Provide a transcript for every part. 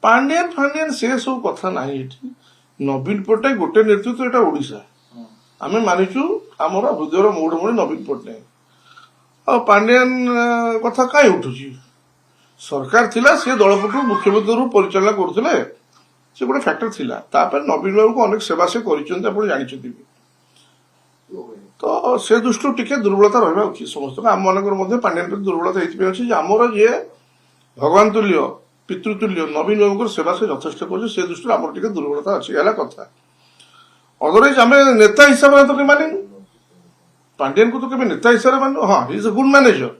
पांडियान फांडियान से सब कथा ना नवीन पट्टनायक गोटे नेतृत्व एटा ओडिशा आम मानिचु आमर हृदयर मौड़मणि नवीन पट्टनायक आ पांडियान कथा कहीं उठुची सरकार थिला से दलपटु मुख्यमंत्री रूप परिचालना करुले से गोटे फैक्टर थिला तापर नवीन बाबू को अनेक सेवा से करिसेंती आपण जानिछथि तो से दृष्टि टिके दुर्बलता रहबा उचित समस्त आम मानकर मध्य पांडियान पर दुर्बलता एथि अछि जे हमर जे भगवान तुल्य पितृतुल्य नवीन बाबू सेवा से यथेष्ट कर से दृष्टि आम टे दुर्बलता अच्छी है कथा अदरवाइज आम नेता हिसाब से तो कहीं मानिनु पांडियन को तो कभी नेता हिसाब से मानु हाँ इज अ गुड मैनेजर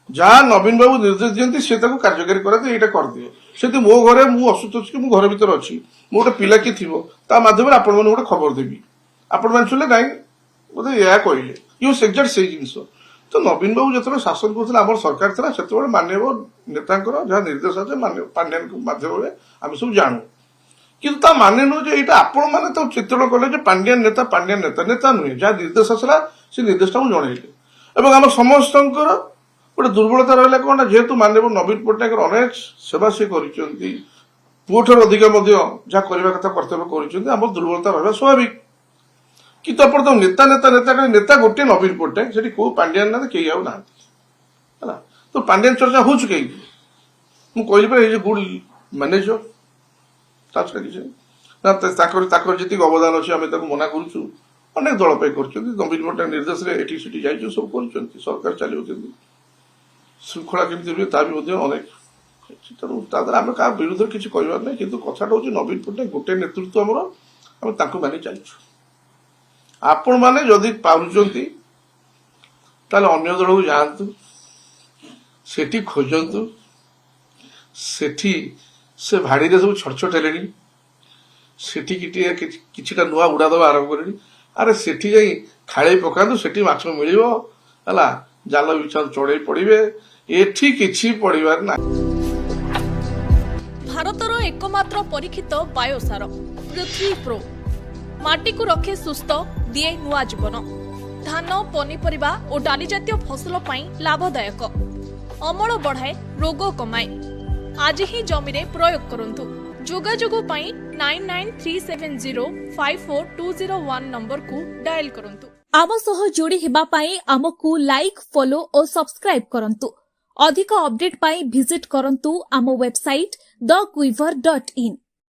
जहाँ नवीन बाबू निर्देश दिखती से कार्यकारी कराते यहाँ करदिए से मो घरे मु असुस्थ अच्छी घर भर अच्छी मो गोटे पिला किए थी माध्यम आपण मैंने गोटे खबर देवी आपण मैंने शुणिले नाई बोधे यह कहले यूज एक्जाक्ट से जिन तो नवीन बाबू जो शासन करते आम सरकार था से मानव नेता जहाँ निर्देश अच्छे पांडियान माध्यम आम सब जानू किंतु माने नुह आपण मैंने तो चित्रण कले पांडियान नेता नेता नुहे जहाँ निर्देश आसला से निर्देशटा जनइले और आम समस्त गोटे दुर्बलता रहा कौन जेहेतु मानव नवीन पट्टनायक अनेक सेवा सी कर पुओठार अधिक जहाँ करने कथा कर्तव्य कर दुर्बलता रहा स्वाभाविक किंतु आप नेता नेता नेता नेता गोटे नवीन पट्टनायक से कौ पांडियान ना कई आउ ना तो पांडियान चर्चा हो कहीं मुझे कहली गुड मैनेजर जी अवदान अच्छे आम मना करूँ अनेक दल कर नवीन पट्टनायक निर्देश से जाइए सब कर सरकार चलो श्रृंखला केमी रुए ता भी अनेक तेणु आम क्या विरुद्ध किसी कहबार ना कि कथाटा हूँ नवीन पट्टनायक गोटे नेतृत्व आम मानि चलु आपण मैंने जदि पार्टी अन्य दल को जातु सेठी खोजतु सेठी से भाड़ी सब छटछट हेले सेठी किछिटा नुआ उड़ा दबा आरंभ करे अरे सेठी जाई खाड़ी पकातु सेठी माछ मिलिबो हला जाल बिछा चढ़े पड़े एठी किछि पड़िबार ना। भारतर एकमात्र परीक्षित बायोसार पृथ्वी प्रो माटी को रखे सुस्थ दिए नुआ जीवन धान पनीपरिबा और डाली जातीय फसल पाई लाभदायक अमल बढ़ाए रोग कमाए आज ही जमी रे प्रयोग करंतु जोगाजोग पाई 9937054201 नंबर को डायल करंतु आम सह जोड़ी हेबा पाई आमको लाइक फॉलो और सब्सक्राइब करंतु अधिक अपडेट पाई विजिट करंतु आम वेबसाइट thequiver.in